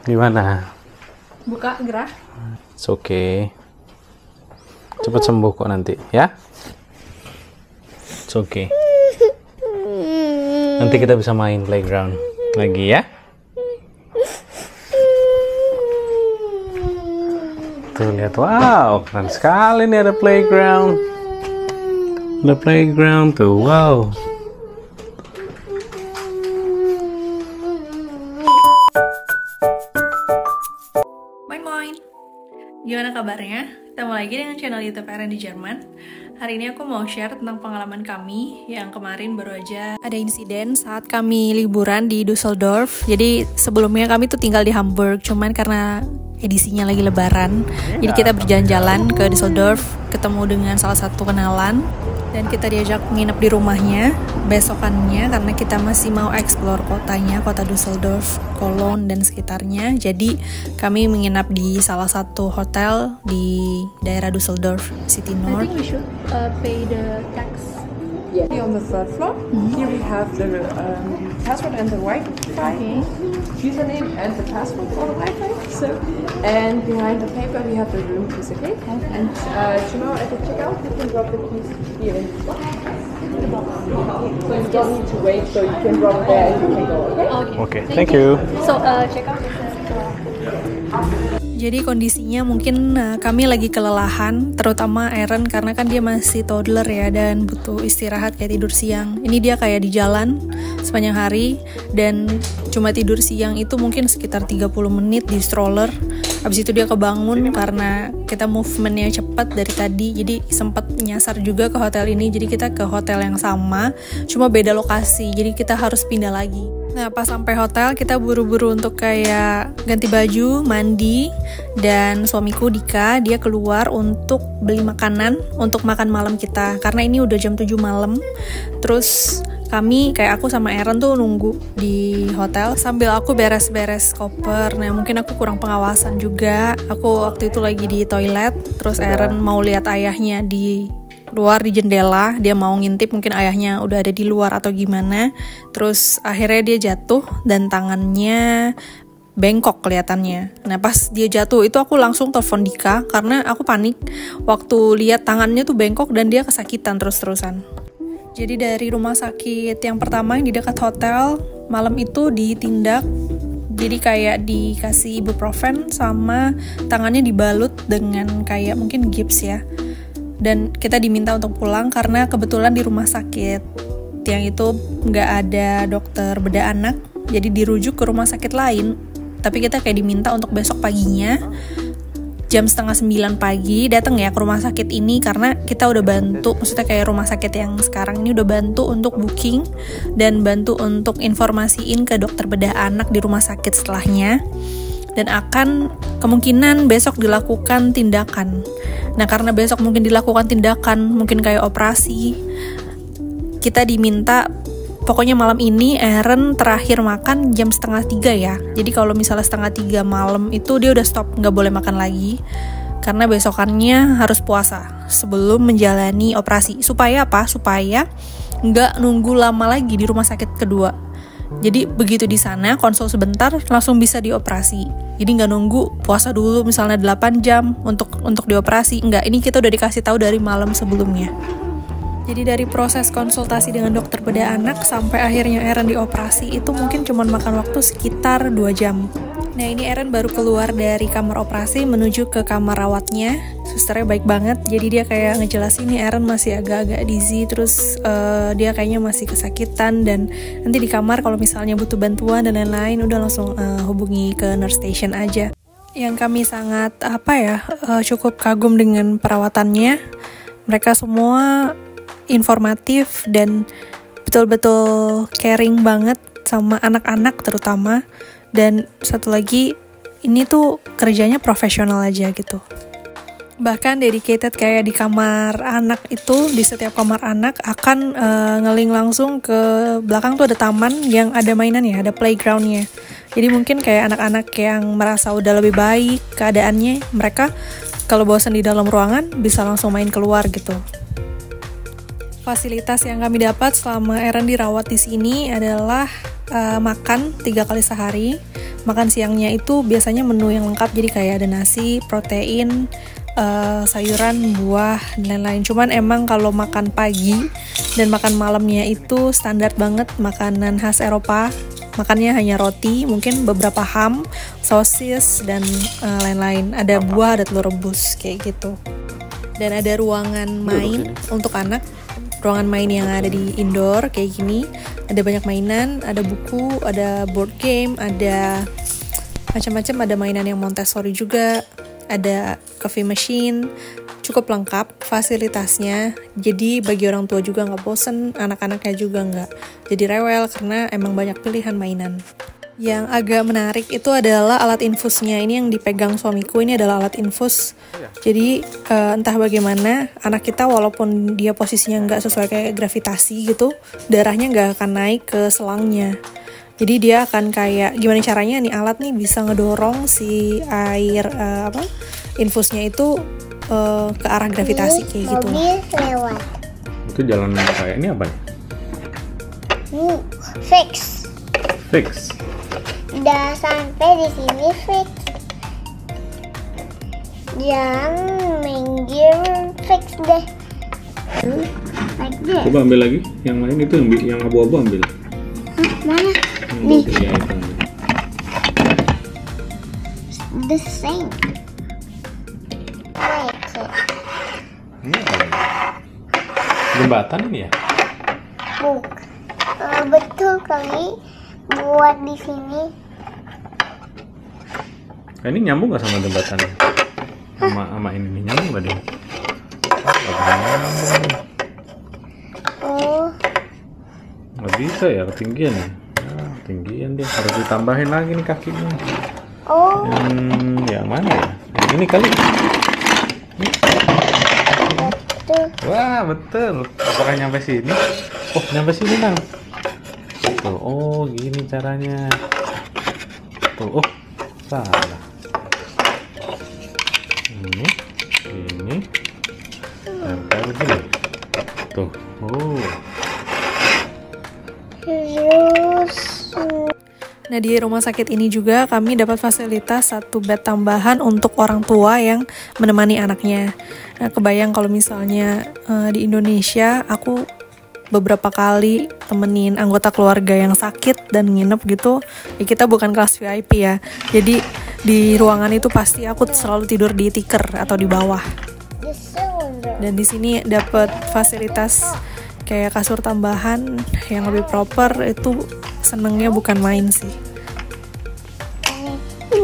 Gimana? Buka, gerah. It's okay. Cepet sembuh kok nanti, ya? It's okay. Nanti kita bisa main playground lagi ya. Tuh lihat, wow, keren sekali nih ada playground. Ada playground tuh, wow. Moin. Gimana kabarnya? Ketemu lagi dengan channel YouTube Eren di Jerman. Hari ini aku mau share tentang pengalaman kami yang kemarin baru aja ada insiden saat kami liburan di Düsseldorf. Jadi sebelumnya kami tuh tinggal di Hamburg, cuman karena edisinya lagi lebaran, jadi kita berjalan-jalan ke Düsseldorf, ketemu dengan salah satu kenalan, dan kita diajak nginep di rumahnya besokannya karena kita masih mau explore kotanya, kota Düsseldorf, Cologne dan sekitarnya. Jadi kami menginap di salah satu hotel di daerah Düsseldorf City North. I think we should pay the tax. Yeah. On the third floor, here we have the password and the Wi-Fi username and the password for the Wi-Fi. So, and behind the paper we have the room keys, okay? And tomorrow at the checkout you can drop the keys here in the box. So you don't need to wait, so you can drop there and you can go, okay? Okay, thank you. So checkout. Jadi kondisinya mungkin kami lagi kelelahan, terutama Eren karena kan dia masih toddler ya dan butuh istirahat kayak tidur siang. Ini dia kayak di jalan sepanjang hari dan cuma tidur siang itu mungkin sekitar 30 menit di stroller. Habis itu dia kebangun karena kita movementnya cepat dari tadi, jadi sempat nyasar juga ke hotel ini. Jadi kita ke hotel yang sama, cuma beda lokasi, jadi kita harus pindah lagi. Nah pas sampai hotel kita buru-buru untuk kayak ganti baju, mandi, dan suamiku Dika dia keluar untuk beli makanan untuk makan malam kita karena ini udah jam 7 malam. Terus kami kayak aku sama Eren tuh nunggu di hotel sambil aku beres-beres koper. Nah mungkin aku kurang pengawasan juga. Aku waktu itu lagi di toilet, terus Eren mau lihat ayahnya di luar di jendela, dia mau ngintip mungkin ayahnya udah ada di luar atau gimana. Terus akhirnya dia jatuh dan tangannya bengkok kelihatannya. Nah pas dia jatuh itu aku langsung telepon Dika karena aku panik waktu lihat tangannya tuh bengkok dan dia kesakitan terus-terusan. Jadi dari rumah sakit yang pertama yang di dekat hotel, malam itu ditindak. Jadi kayak dikasih ibuprofen sama tangannya dibalut dengan kayak mungkin gips ya. Dan kita diminta untuk pulang karena kebetulan di rumah sakit yang itu nggak ada dokter bedah anak, jadi dirujuk ke rumah sakit lain. Tapi kita kayak diminta untuk besok paginya jam 8:30 pagi datang ya ke rumah sakit ini karena kita udah bantu, maksudnya kayak rumah sakit yang sekarang ini udah bantu untuk booking dan bantu untuk informasiin ke dokter bedah anak di rumah sakit setelahnya. Dan akan kemungkinan besok dilakukan tindakan. Nah karena besok mungkin dilakukan tindakan, mungkin kayak operasi, kita diminta pokoknya malam ini Eren terakhir makan jam 2:30 ya. Jadi kalau misalnya 2:30 malam itu dia udah stop, nggak boleh makan lagi karena besokannya harus puasa sebelum menjalani operasi. Supaya apa? Supaya nggak nunggu lama lagi di rumah sakit kedua. Jadi begitu di sana konsul sebentar langsung bisa dioperasi. Jadi nggak nunggu puasa dulu misalnya 8 jam untuk dioperasi. Nggak, ini kita udah dikasih tahu dari malam sebelumnya. Jadi dari proses konsultasi dengan dokter bedah anak sampai akhirnya Eren dioperasi itu mungkin cuma makan waktu sekitar 2 jam. Nah ini Eren baru keluar dari kamar operasi menuju ke kamar rawatnya. Susternya baik banget, jadi dia kayak ngejelasin nih Eren masih agak-agak dizzy, terus dia kayaknya masih kesakitan dan nanti di kamar kalau misalnya butuh bantuan dan lain-lain udah langsung hubungi ke nurse station aja. Yang kami sangat cukup kagum dengan perawatannya. Mereka semua informatif dan betul-betul caring banget sama anak-anak terutama. Dan satu lagi, ini tuh kerjanya profesional aja gitu. Bahkan dedicated kayak di kamar anak itu, di setiap kamar anak akan ngeling langsung ke belakang tuh ada taman yang ada mainannya, ada playgroundnya. Jadi mungkin kayak anak-anak yang merasa udah lebih baik keadaannya, mereka kalau bosan di dalam ruangan bisa langsung main keluar gitu. Fasilitas yang kami dapat selama Eren dirawat di sini adalah makan 3 kali sehari. Makan siangnya itu biasanya menu yang lengkap, jadi kayak ada nasi, protein, sayuran, buah, dan lain-lain. Cuman emang kalau makan pagi dan makan malamnya itu standar banget makanan khas Eropa. Makannya hanya roti, mungkin beberapa ham, sosis, dan lain-lain. Ada buah, ada telur rebus, kayak gitu. Dan ada ruangan main untuk anak. Ruangan main yang ada di indoor kayak gini. Ada banyak mainan, ada buku, ada board game, ada macam-macam, ada mainan yang Montessori juga, ada coffee machine, cukup lengkap fasilitasnya. Jadi bagi orang tua juga nggak bosen, anak-anaknya juga nggak jadi rewel karena emang banyak pilihan mainan. Yang agak menarik itu adalah alat infusnya. Ini yang dipegang suamiku, ini adalah alat infus. Jadi entah bagaimana anak kita walaupun dia posisinya nggak sesuai kayak gravitasi gitu, darahnya nggak akan naik ke selangnya. Jadi dia akan kayak gimana caranya nih alat nih bisa ngedorong si air infusnya itu ke arah gravitasi kayak gitu. Mobil lewat. Itu jalan kayak ini apa nih? Fix. Fix. Udah sampai di sini fix. Yang minggir fix deh. Like this. Coba ambil lagi, yang lain itu yang abu-abu ambil. Mana? Nih. The same. Like it. Ini apa ini? Jembatan ini ya? Betul kali buat di sini. Ini nyambung nggak sama jembatannya? Sama ini nih, nyambung nggak dia? Oh. Nggak bisa ya, ketinggian ya? Ketinggian dia, harus ditambahin lagi nih kakinya. Oh. Yang mana ya? Yang ini kali. Betul. Wah, betul. Apakah nyampe sini? Oh, nyampe sini, Nang. Tuh, oh, gini caranya. Tuh, oh, salah. Ini. Tempel begini. Tuh, oh. Terus. Nah, di rumah sakit ini juga kami dapat fasilitas 1 bed tambahan untuk orang tua yang menemani anaknya. Nah, kebayang kalau misalnya di Indonesia aku beberapa kali temenin anggota keluarga yang sakit dan nginep gitu, ya kita bukan kelas VIP ya. Jadi di ruangan itu pasti aku selalu tidur di tikar atau di bawah. Dan di sini dapat fasilitas kayak kasur tambahan yang lebih proper, itu senengnya bukan main sih.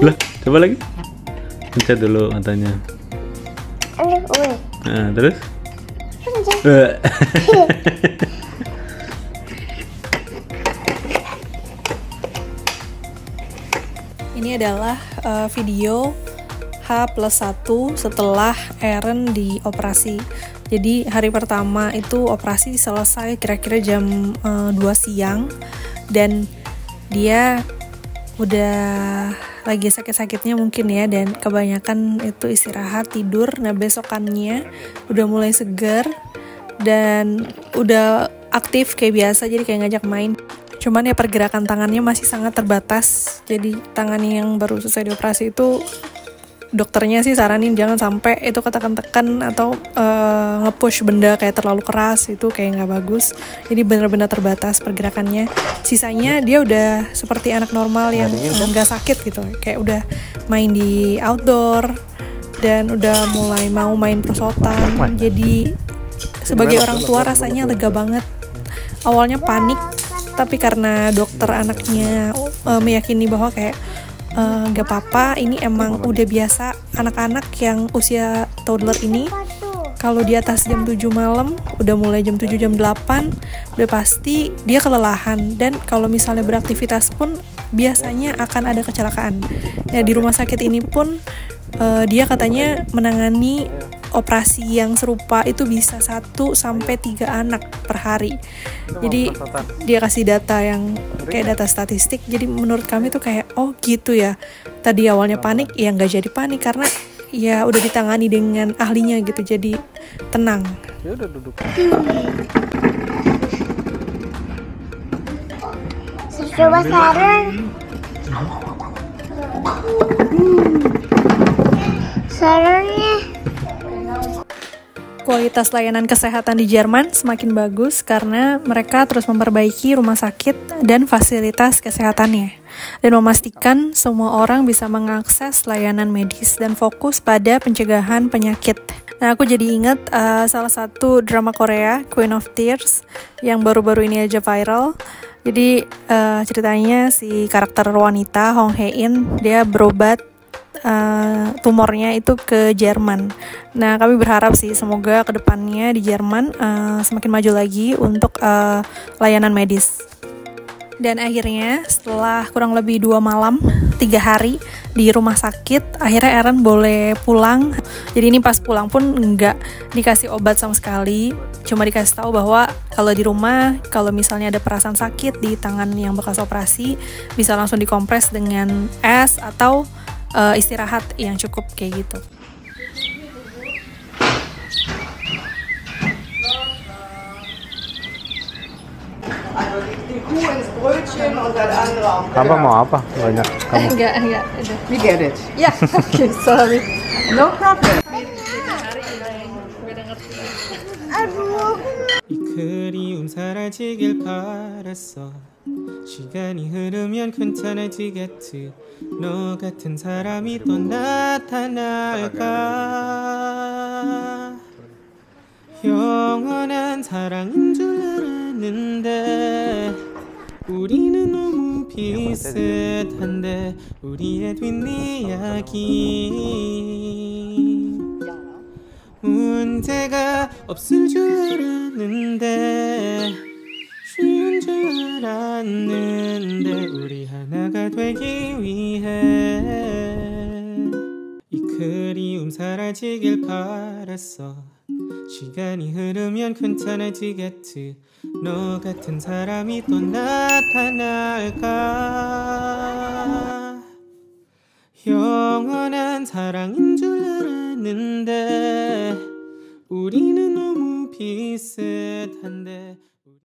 Lah, coba lagi. Pencet dulu matanya. Nah, terus? Ini adalah video H+1 setelah Aaron dioperasi. Jadi hari pertama itu operasi selesai kira-kira jam 2 siang dan dia udah lagi sakit-sakitnya mungkin ya, dan kebanyakan itu istirahat tidur. Nah, besokannya udah mulai segar dan udah aktif kayak biasa, jadi kayak ngajak main. Cuman ya pergerakan tangannya masih sangat terbatas. Jadi tangannya yang baru selesai dioperasi itu dokternya sih saranin jangan sampai itu ketekan-tekan atau nge-push benda kayak terlalu keras, itu kayak nggak bagus. Jadi benar-benar terbatas pergerakannya. Sisanya dia udah seperti anak normal yang nggak sakit gitu, kayak udah main di outdoor dan udah mulai mau main perosotan. Jadi sebagai orang tua rasanya lega banget. Awalnya panik, tapi karena dokter anaknya meyakini bahwa kayak gak apa-apa, ini emang udah biasa anak-anak yang usia toddler ini. Kalau di atas jam 7 malam, udah mulai jam 7, jam 8, udah pasti dia kelelahan. Dan kalau misalnya beraktivitas pun biasanya akan ada kecelakaan. Nah, di rumah sakit ini pun dia katanya menangani operasi yang serupa itu bisa 1-3 anak per hari. Jadi dia kasih data yang kayak data statistik. Jadi menurut kami tuh kayak oh gitu ya. Tadi awalnya panik, ya nggak jadi panik karena ya udah ditangani dengan ahlinya gitu. Jadi tenang. Ya udah duduk. Coba Sharon. Sharonnya. Kualitas layanan kesehatan di Jerman semakin bagus karena mereka terus memperbaiki rumah sakit dan fasilitas kesehatannya, dan memastikan semua orang bisa mengakses layanan medis dan fokus pada pencegahan penyakit. Nah, aku jadi ingat salah satu drama Korea, Queen of Tears, yang baru-baru ini aja viral. Jadi ceritanya si karakter wanita, Hong Hae-in, dia berobat tumornya itu ke Jerman. Nah, kami berharap sih semoga kedepannya di Jerman semakin maju lagi untuk layanan medis. Dan akhirnya setelah kurang lebih 2 malam 3 hari di rumah sakit, akhirnya Eren boleh pulang. Jadi ini pas pulang pun nggak dikasih obat sama sekali, cuma dikasih tahu bahwa kalau di rumah, kalau misalnya ada perasaan sakit di tangan yang bekas operasi, bisa langsung dikompres dengan es atau istirahat yang cukup kayak gitu. Papa mau apa? Banyak kamu. Enggak. We get it. Ya, oke, sorry. No problem. 이 그리움 사라지길 바랐어. 시간이 흐르면 괜찮아지겠지. 너 같은 사람이 또 나타날까. 영원한 사랑인 줄 알았는데 우리는 너무 비슷한데 우리의 뒷이야기 문제가 없을 줄 알았는데 쉬운 줄 알았는데 우리 하나가 되기 위해 이 그리움 사라지길 바랐어. 시간이 흐르면 괜찮아지겠지. 너 같은 사람이 또 나타날까. 영원한 사랑인 줄 알았는데 우리는 너무 비슷한데